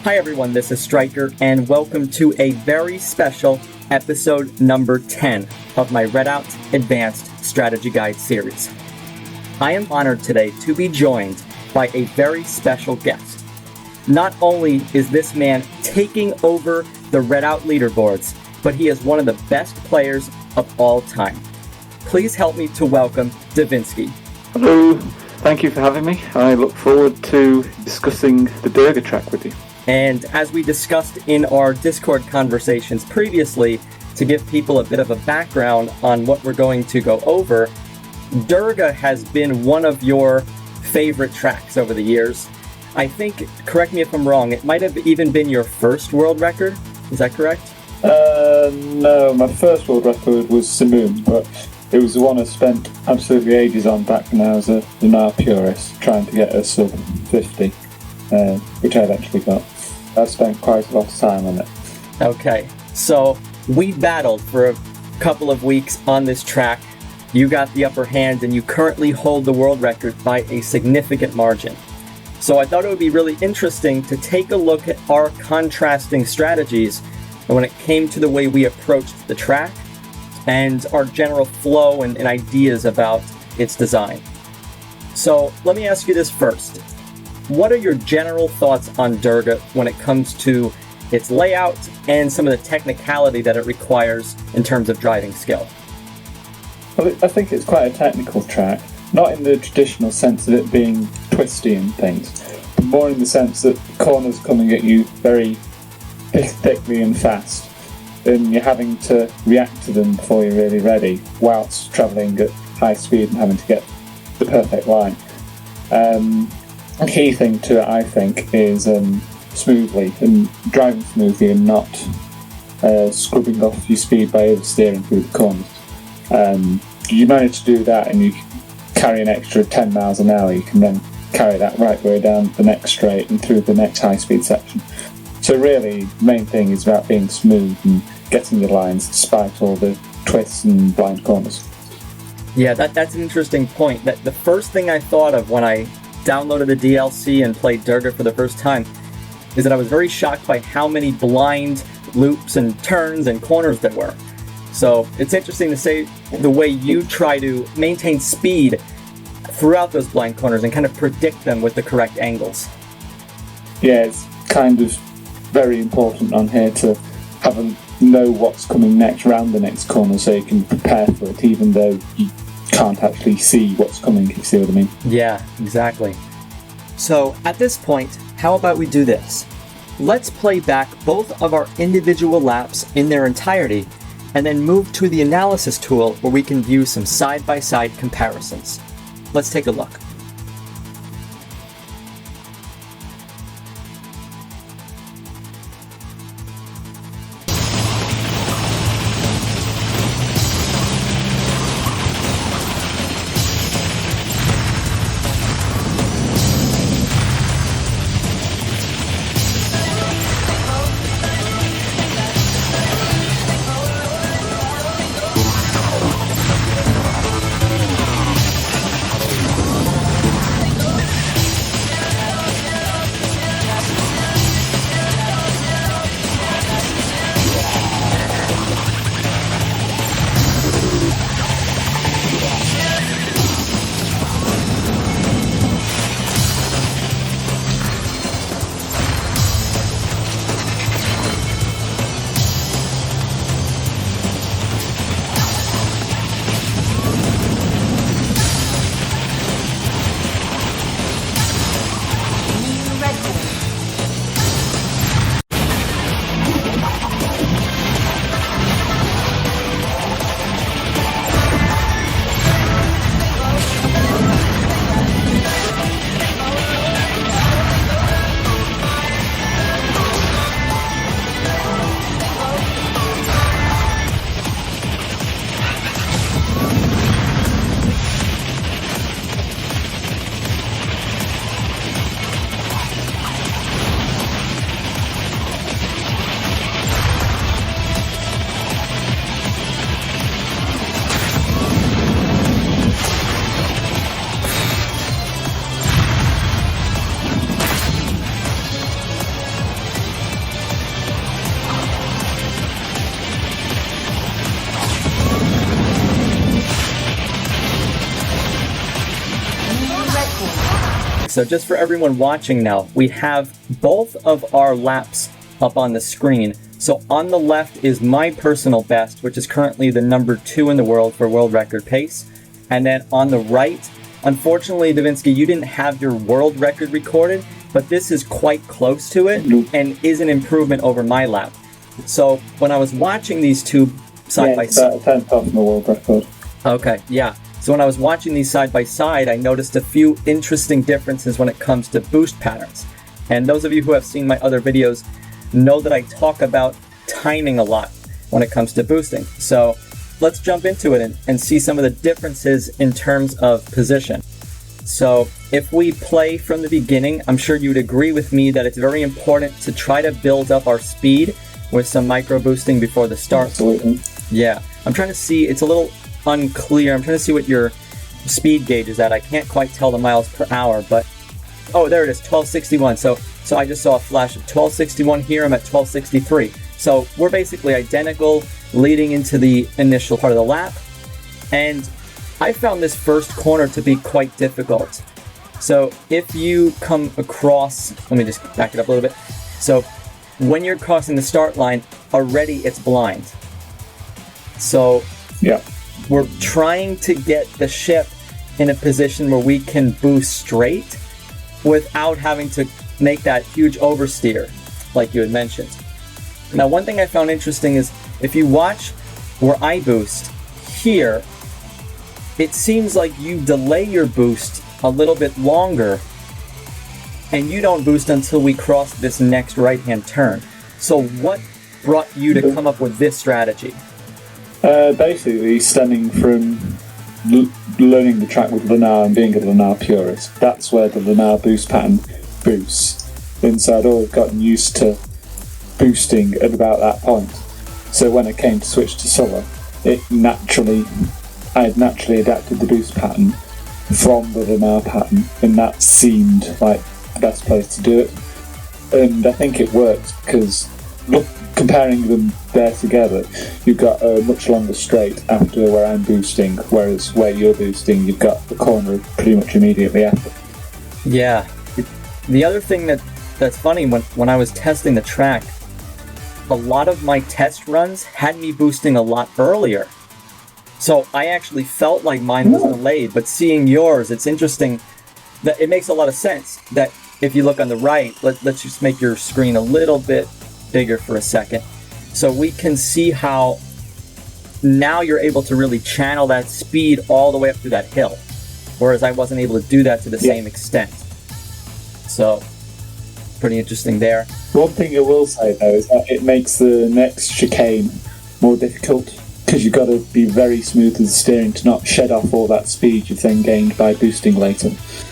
Hi everyone, this is Stryker, and welcome to a very special episode number 10 of my Redout Advanced Strategy Guide series. I am honored today to be joined by a very special guest. Not only is this man taking over the Redout leaderboards, but he is one of the best players of all time. Please help me to welcome Davinski. Hello, thank you for having me. I look forward to discussing the Durga track with you. And as we discussed in our Discord conversations previously, to give people a bit of a background on what we're going to go over, Durga has been one of your favorite tracks over the years. I think, correct me if I'm wrong, it might have even been your first world record. Is that correct? No, my first world record was Simoon, but it was the one I spent absolutely ages on back when I was an R purist, trying to get a sub 50, which I eventually got. I spent quite a lot of time on it. Okay, so we battled for a couple of weeks on this track. You got the upper hand, and you currently hold the world record by a significant margin. So I thought it would be really interesting to take a look at our contrasting strategies when it came to the way we approached the track and our general flow and ideas about its design. So let me ask you this first. What are your general thoughts on Durga when it comes to its layout and some of the technicality that it requires in terms of driving skill? Well, I think it's quite a technical track, not in the traditional sense of it being twisty and things, but more in the sense that corners coming at you very thickly and fast, and you're having to react to them before you're really ready, whilst travelling at high speed and having to get the perfect line. A key thing to it, I think, is smoothly and driving smoothly and not scrubbing off your speed by oversteering through the corners. You manage to do that and you carry an extra 10 miles an hour, you can then carry that right way down the next straight and through the next high speed section. So really, the main thing is about being smooth and getting your lines despite all the twists and blind corners. Yeah, that's an interesting point. That the first thing I thought of when I downloaded the DLC and played Durga for the first time is that I was very shocked by how many blind loops and turns and corners there were. So it's interesting to say the way you try to maintain speed throughout those blind corners and kind of predict them with the correct angles. Yeah, it's kind of very important on here to know what's coming next round the next corner so you can prepare for it even though you can't actually see what's coming, if you see what I mean. Yeah, exactly. So at this point, how about we do this? Let's play back both of our individual laps in their entirety and then move to the analysis tool where we can view some side-by-side comparisons. Let's take a look. So just for everyone watching now, we have both of our laps up on the screen. So on the left is my personal best, which is currently the number 2 in the world for world record pace. And then on the right, unfortunately, Davinski, you didn't have your world record recorded, but this is quite close to it and is an improvement over my lap. So when I was watching these two side by side, it's about a tenth off my world record. Okay, yeah. So when I was watching these side by side, I noticed a few interesting differences when it comes to boost patterns. And those of you who have seen my other videos know that I talk about timing a lot when it comes to boosting. So let's jump into it and see some of the differences in terms of position. So if we play from the beginning, I'm sure you'd agree with me that it's very important to try to build up our speed with some micro boosting before the start. Absolutely. Yeah, I'm trying to see, it's a little unclear. I'm trying to see what your speed gauge is at. I can't quite tell the miles per hour, but oh, there it is, 1261. So I just saw a flash of 1261 here. I'm at 1263. So we're basically identical leading into the initial part of the lap. And I found this first corner to be quite difficult. So if you come across, let me just back it up a little bit. So when you're crossing the start line, already it's blind. So yeah, we're trying to get the ship in a position where we can boost straight without having to make that huge oversteer, like you had mentioned. Now, one thing I found interesting is if you watch where I boost here, it seems like you delay your boost a little bit longer and you don't boost until we cross this next right-hand turn. So what brought you to come up with this strategy? Basically, stemming from learning the track with Lunar and being a Lunar purist, that's where the Lunar boost pattern boosts. And so I'd always gotten used to boosting at about that point. So when it came to switch to Solar, I had naturally adapted the boost pattern from the Lunar pattern, and that seemed like the best place to do it. And I think it worked because comparing them there together, you've got a much longer straight after where I'm boosting, whereas where you're boosting, you've got the corner pretty much immediately after. Yeah. The other thing that's funny, when I was testing the track, a lot of my test runs had me boosting a lot earlier. So I actually felt like mine was delayed, but seeing yours, it's interesting that it makes a lot of sense that if you look on the right, let's just make your screen a little bit bigger for a second. So we can see how now you're able to really channel that speed all the way up through that hill, whereas I wasn't able to do that to the same extent. So pretty interesting there. One thing I will say though is that it makes the next chicane more difficult because you've got to be very smooth with the steering to not shed off all that speed you've then gained by boosting later.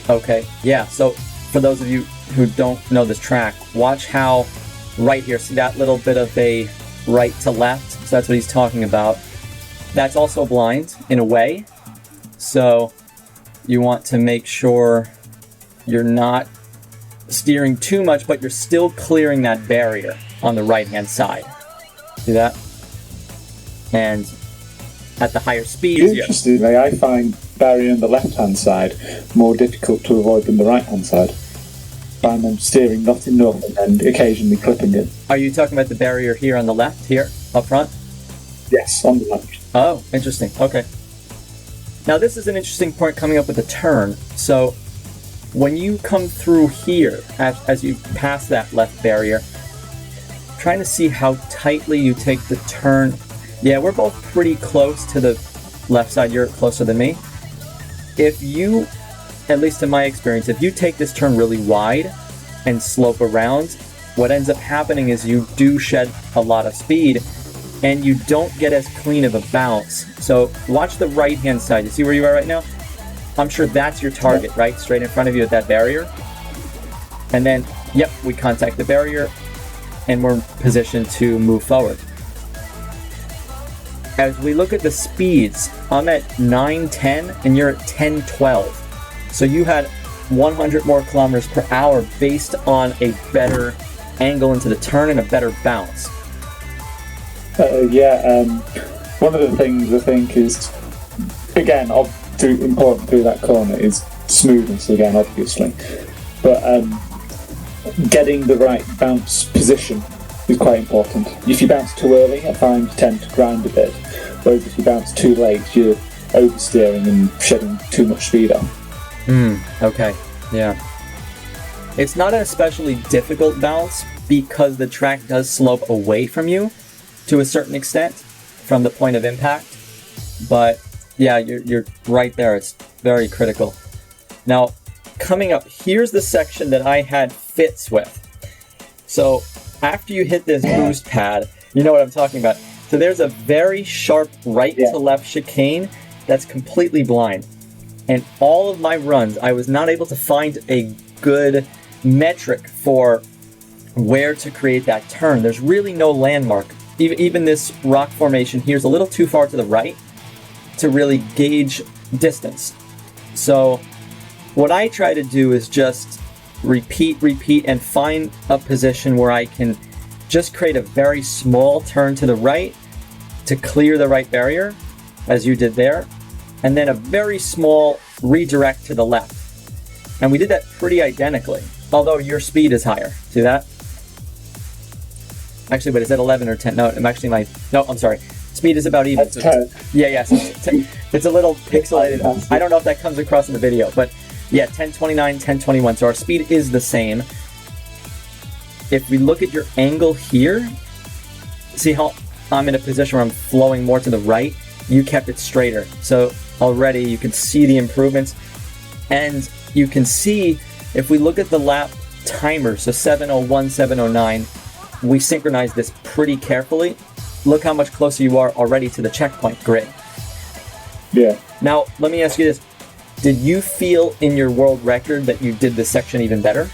Okay, yeah, so for those of you who don't know this track, watch how right here, see that little bit of a right to left? So that's what he's talking about. That's also blind in a way. So you want to make sure you're not steering too much, but you're still clearing that barrier on the right-hand side. See that? And at the higher speeds... Interestingly, I find barrier on the left-hand side more difficult to avoid than the right-hand side. I'm steering not enough and occasionally clipping it. Are you talking about the barrier here on the left, here, up front? Yes, on the left. Oh, interesting. Okay. Now this is an interesting point coming up with the turn. So when you come through here, as you pass that left barrier, trying to see how tightly you take the turn. Yeah, we're both pretty close to the left side. You're closer than me. If you, at least in my experience, if you take this turn really wide and slope around, what ends up happening is you do shed a lot of speed and you don't get as clean of a bounce. So watch the right-hand side. You see where you are right now? I'm sure that's your target, right? Straight in front of you at that barrier. And then, yep, we contact the barrier and we're positioned to move forward. As we look at the speeds, I'm at 9:10 and you're at 10:12. So you had 100 more kilometers per hour based on a better angle into the turn and a better bounce. One of the things I think is, again, important through that corner is smoothness again, obviously. but getting the right bounce position is quite important. If you bounce too early, I find you tend to grind a bit, whereas if you bounce too late, you're oversteering and shedding too much speed off. Okay, yeah. It's not an especially difficult bounce because the track does slope away from you to a certain extent from the point of impact. But yeah, you're right there. It's very critical. Now, coming up, here's the section that I had fits with. So after you hit this boost pad, you know what I'm talking about. So there's a very sharp right to left chicane that's completely blind. And all of my runs, I was not able to find a good metric for where to create that turn. There's really no landmark. Even this rock formation here is a little too far to the right to really gauge distance. So what I try to do is just repeat, and find a position where I can just create a very small turn to the right to clear the right barrier, as you did there, and then a very small redirect to the left. And we did that pretty identically, although your speed is higher. See that? Actually, wait, is that 11 or 10? No, I'm sorry. Speed is about even. That's 10. Yeah, so it's a little pixelated. I don't know if that comes across in the video, but yeah, 1029, 1021. So our speed is the same. If we look at your angle here, see how I'm in a position where I'm flowing more to the right? You kept it straighter. So already you can see the improvements. And you can see, if we look at the lap timer, so 7:01, 7:09, we synchronized this pretty carefully. Look how much closer you are already to the checkpoint grid. Yeah. Now, let me ask you this. Did you feel in your world record that you did this section even better?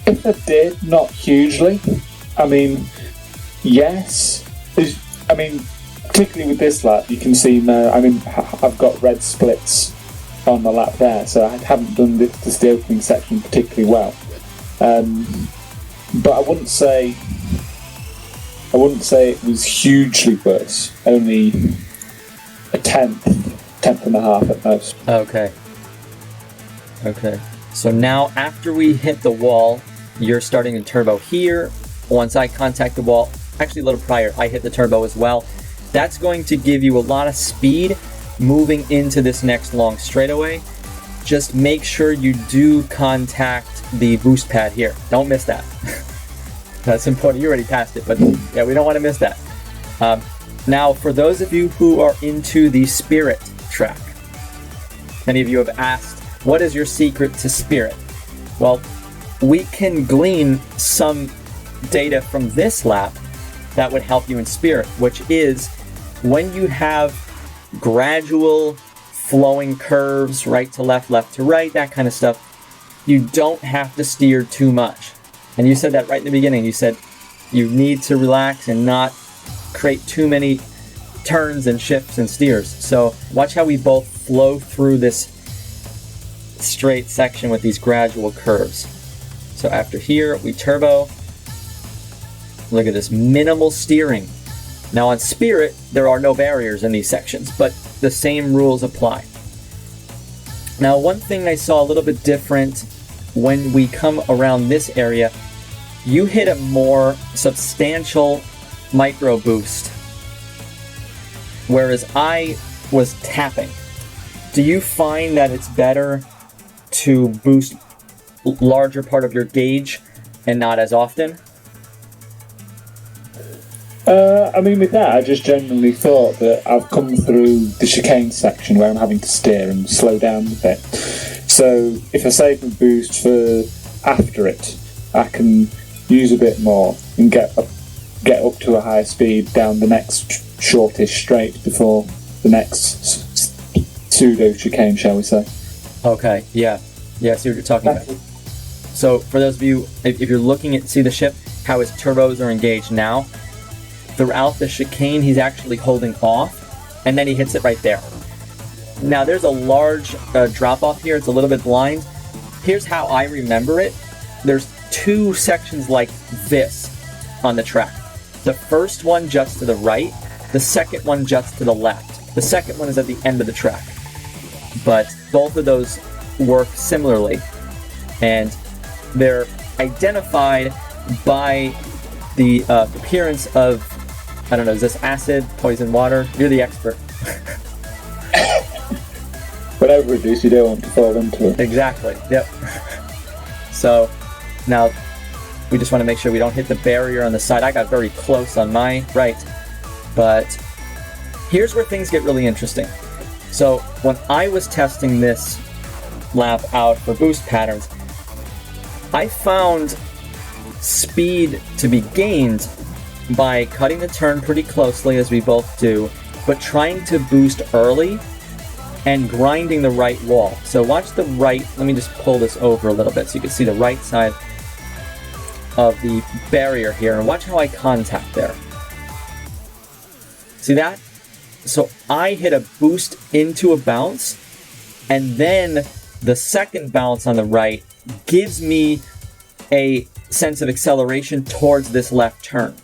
If I did, not hugely. I mean, yes. Particularly with this lap, you can see I've got red splits on the lap there, so I haven't done the opening section particularly well. But I wouldn't say it was hugely worse. Only a tenth and a half at most. Okay. So now, after we hit the wall, you're starting to turbo here. Once I contact the wall, actually a little prior, I hit the turbo as well. That's going to give you a lot of speed moving into this next long straightaway. Just make sure you do contact the boost pad here. Don't miss that. That's important. You already passed it, but yeah, we don't want to miss that. Now, for those of you who are into the Spirit track, many of you have asked, what is your secret to Spirit? Well, we can glean some data from this lap that would help you in Spirit, which is when you have gradual flowing curves, right to left, left to right, that kind of stuff, you don't have to steer too much. And you said that right in the beginning. You said you need to relax and not create too many turns and shifts and steers. So watch how we both flow through this straight section with these gradual curves. So after here, we turbo. Look at this minimal steering. Now on Spirit, there are no barriers in these sections, but the same rules apply. Now, one thing I saw a little bit different when we come around this area, you hit a more substantial micro boost, whereas I was tapping. Do you find that it's better to boost larger part of your gauge and not as often? With that, I just genuinely thought that I've come through the chicane section where I'm having to steer and slow down a bit. So if I save my boost for after it, I can use a bit more and get up to a higher speed down the next shortish straight before the next pseudo chicane, shall we say. Okay, yeah, I see what you're talking about. So for those of you, if you're looking at, see the ship, how his turbos are engaged now, throughout the chicane he's actually holding off, and then he hits it right there. Now there's a large drop off here, it's a little bit blind. Here's how I remember it. There's two sections like this on the track. The first one juts to the right, the second one juts to the left. The second one is at the end of the track. but both of those work similarly, and they're identified by the appearance of, I don't know, is this acid, poison, water? You're the expert. Whatever it is, you don't want to fall into it. Exactly, yep. So, now, we just want to make sure we don't hit the barrier on the side. I got very close on my right, but here's where things get really interesting. So, when I was testing this lap out for boost patterns, I found speed to be gained by cutting the turn pretty closely, as we both do, but trying to boost early and grinding the right wall. So watch the right, let me just pull this over a little bit so you can see the right side of the barrier here, and watch how I contact there. See that? So I hit a boost into a bounce, and then the second bounce on the right gives me a sense of acceleration towards this left turn.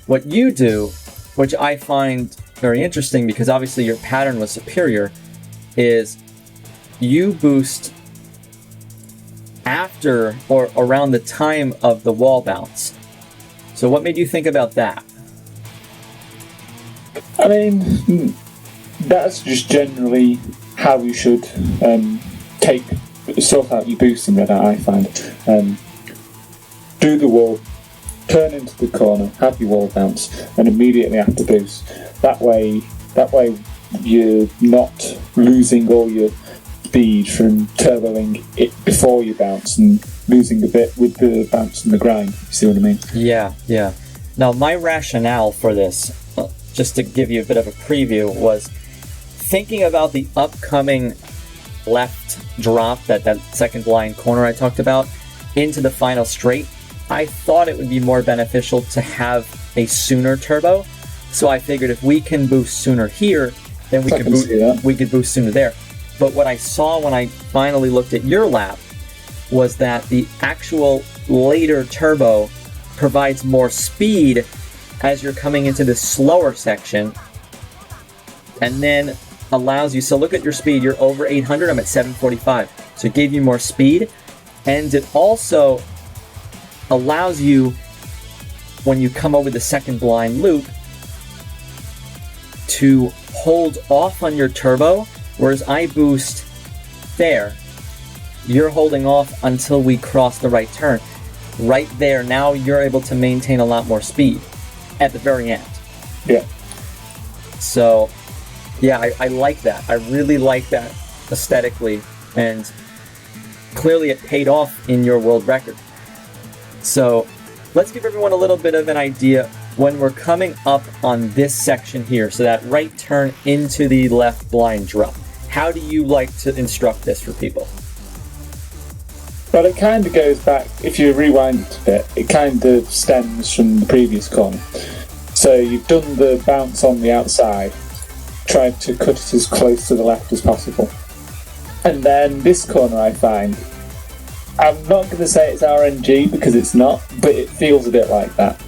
What you do, which I find very interesting because obviously your pattern was superior, is you boost after or around the time of the wall bounce. So what made you think about that? I mean, that's just generally how you should sort out your boosting, that I find. Do the wall, turn into the corner, have your wall bounce, and immediately after boost. That way you're not losing all your speed from turboing it before you bounce and losing a bit with the bounce and the grind. You see what I mean? Yeah. Now, my rationale for this, just to give you a bit of a preview, was thinking about the upcoming left drop, that second blind corner I talked about, into the final straight. I thought it would be more beneficial to have a sooner turbo, so I figured if we can boost sooner here, then we could boost sooner there. But what I saw when I finally looked at your lap was that the actual later turbo provides more speed as you're coming into this slower section, and then allows you, so look at your speed, you're over 800, I'm at 745, so it gave you more speed, and it also allows you, when you come over the second blind loop, to hold off on your turbo, whereas I boost there, you're holding off until we cross the right turn. Right there, now you're able to maintain a lot more speed at the very end. Yeah. So, yeah, I like that. I really like that aesthetically, and clearly it paid off in your world record. So, let's give everyone a little bit of an idea when we're coming up on this section here, so that right turn into the left blind drop. How do you like to instruct this for people? Well, it kind of goes back, if you rewind it a bit, it kind of stems from the previous corner. So you've done the bounce on the outside, tried to cut it as close to the left as possible. And then this corner, I find, I'm not going to say it's RNG because it's not, but it feels a bit like that,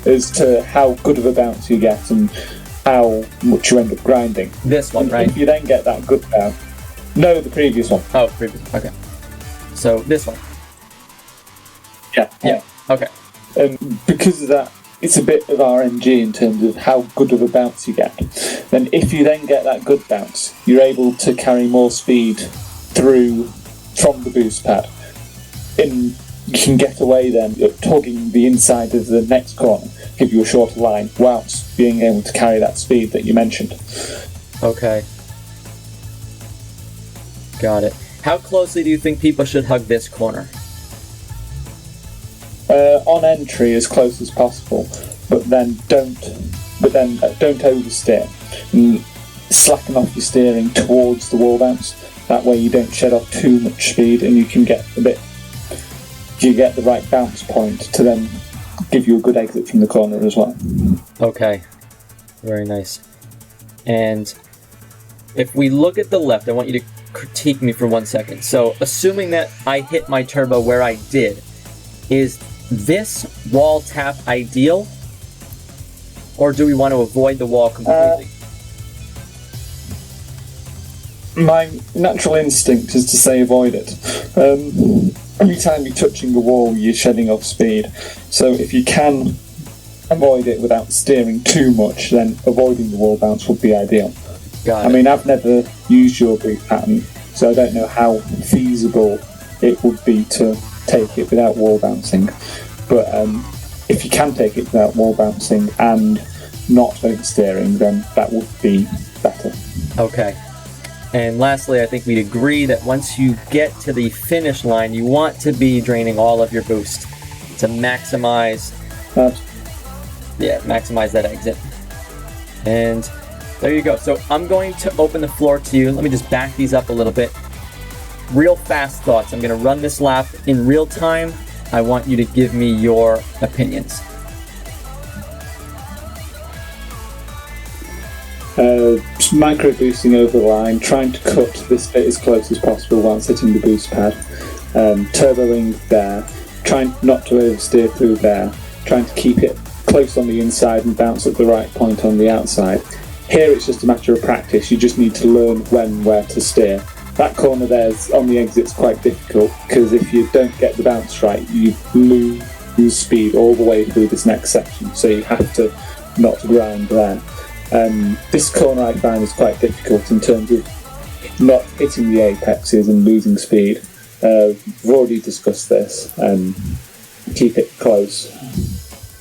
as to how good of a bounce you get and how much you end up grinding. This one, and right? If you then get that good bounce... No, the previous one. Oh, previous, okay. So, this one. Yeah. Okay. Because of that, it's a bit of RNG in terms of how good of a bounce you get. Then if you then get that good bounce, you're able to carry more speed through from the boost pad. And you can get away then tugging the inside of the next corner, give you a shorter line, whilst being able to carry that speed that you mentioned. Okay. Got it. How closely do you think people should hug this corner? On entry, as close as possible, but then don't oversteer. And slacken off your steering towards the wall bounce. That way you don't shed off too much speed, and you can get the right bounce point to then give you a good exit from the corner as well. Okay. Very nice. And if we look at the left, I want you to critique me for 1 second. So, assuming that I hit my turbo where I did, is this wall tap ideal? Or do we want to avoid the wall completely? my natural instinct is to say avoid it. Every time you're touching the wall, you're shedding off speed. So if you can avoid it without steering too much, then avoiding the wall bounce would be ideal. Got it. I mean, I've never used your boost pattern, so I don't know how feasible it would be to take it without wall bouncing. But if you can take it without wall bouncing and not oversteering, then that would be better. Okay. And lastly, I think we'd agree that once you get to the finish line, you want to be draining all of your boost to maximize that exit. And there you go. So I'm going to open the floor to you. Let me just back these up a little bit. Real fast thoughts. I'm going to run this lap in real time. I want you to give me your opinions. Micro boosting over the line, trying to cut this bit as close as possible whilst hitting the boost pad. Turboing there, trying not to oversteer through there, trying to keep it close on the inside and bounce at the right point on the outside. Here it's just a matter of practice. You just need to learn where to steer. That corner there on the exit's quite difficult, because if you don't get the bounce right, you lose speed all the way through this next section, so you have to not grind there. This corner I find is quite difficult in terms of not hitting the apexes and losing speed. We've already discussed this. Keep it close.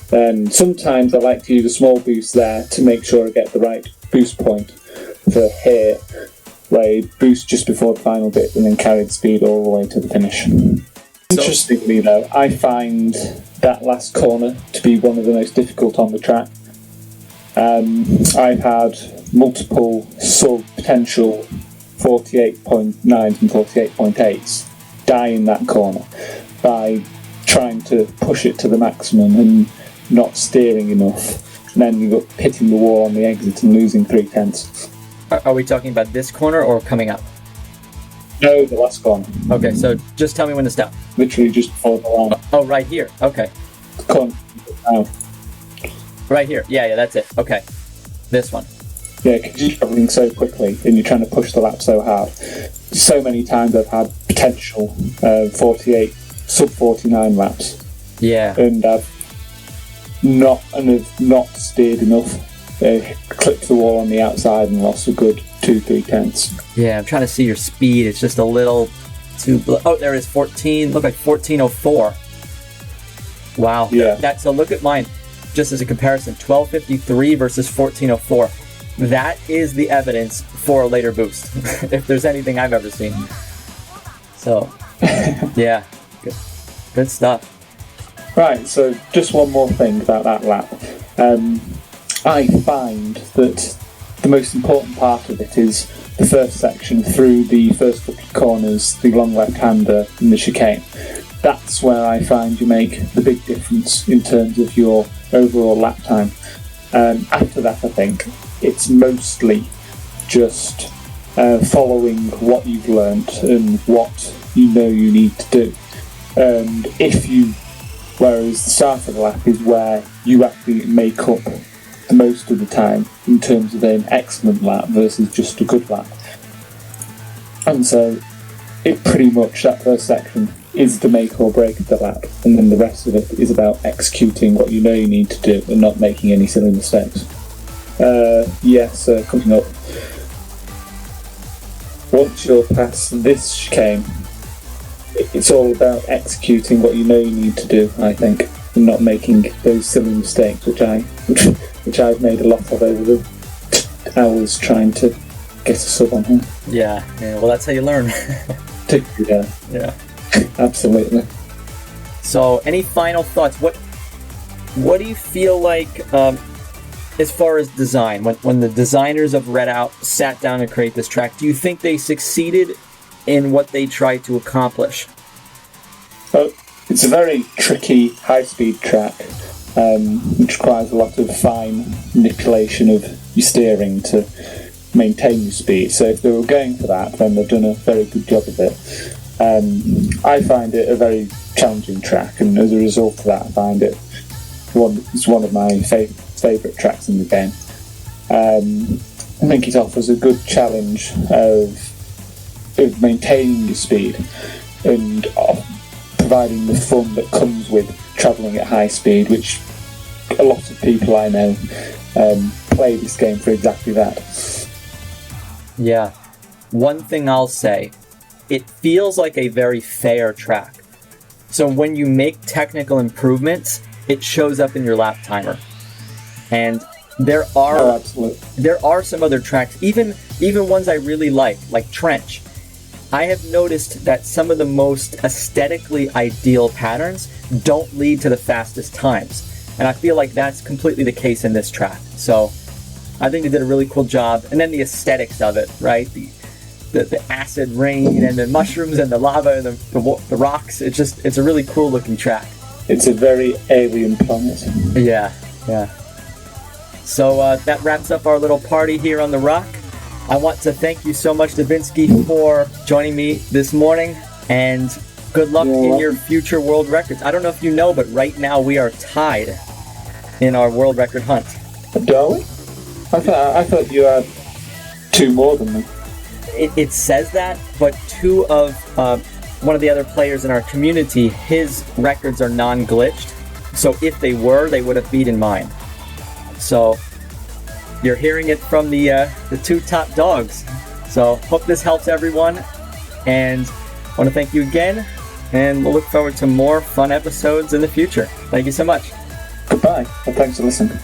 Sometimes I like to use a small boost there to make sure I get the right boost point for here, where you boost just before the final bit and then carry the speed all the way to the finish. Interestingly though, I find that last corner to be one of the most difficult on the track. I've had multiple sub-potential 48.9s and 48.8s die in that corner by trying to push it to the maximum and not steering enough. And then you got hitting the wall on the exit and losing 3/10. Are we talking about this corner or coming up? No, the last corner. Okay, so just tell me when to stop. Literally just before the line. Oh, right here. Okay. The corner down. Right here. Yeah, that's it. Okay. This one. Yeah, because you're travelling so quickly and you're trying to push the lap so hard. So many times I've had potential 48, sub-49 laps. Yeah. And I've not steered enough. Clipped the wall on the outside and lost a good 2-3/10. Yeah, I'm trying to see your speed. It's just a little too... Oh, there it is. 14. Look like 14:04. Wow. Yeah. So look at mine. Just as a comparison, 12:53 versus 14:04. That is the evidence for a later boost, if there's anything I've ever seen. So, yeah, good stuff. Right, so just one more thing about that lap. I find that the most important part of it is the first section through the first couple of corners, the long left-hander and the chicane. That's where I find you make the big difference in terms of your overall lap time. After that, I think it's mostly just following what you've learnt and what you know you need to do. And whereas the start of the lap is where you actually make up the most of the time in terms of an excellent lap versus just a good lap. And so it pretty much, that first section is the make or break of the lap, and then the rest of it is about executing what you know you need to do and not making any silly mistakes. Coming up, once you're past this chicane, it's all about executing what you know you need to do, I think, and not making those silly mistakes which I've made a lot of over the hours trying to get a sub on him. Yeah, well, that's how you learn. Yeah. Absolutely. So, any final thoughts? What do you feel like, as far as design, when the designers of Redout sat down to create this track, do you think they succeeded in what they tried to accomplish? Well, it's a very tricky high-speed track, which requires a lot of fine manipulation of your steering to maintain your speed. So if they were going for that, then they've done a very good job of it. I find it a very challenging track, and as a result of that, I find it's one of my favourite tracks in the game. I think it offers a good challenge of of maintaining your speed and providing the fun that comes with travelling at high speed, which a lot of people I know play this game for exactly that. Yeah. One thing I'll say, it feels like a very fair track. So when you make technical improvements, it shows up in your lap timer. And there are some other tracks, even ones I really like Trench. I have noticed that some of the most aesthetically ideal patterns don't lead to the fastest times. And I feel like that's completely the case in this track. So I think they did a really cool job. And then the aesthetics of it, right? The acid rain and the mushrooms and the lava and the rocks. It's a really cool looking track. It's a very alien planet. Yeah. So that wraps up our little party here on the rock. I want to thank you so much, Davinski, for joining me this morning, and good luck in your future world records. I don't know if you know, but right now we are tied in our world record hunt. Are we? I thought you had 2 more than me. It says that, but 2 of one of the other players in our community, his records are non-glitched. So if they were, they would have beaten mine. So you're hearing it from the 2 top dogs. So hope this helps everyone, and I want to thank you again, and we'll look forward to more fun episodes in the future. Thank you so much. Goodbye, and thanks for listening.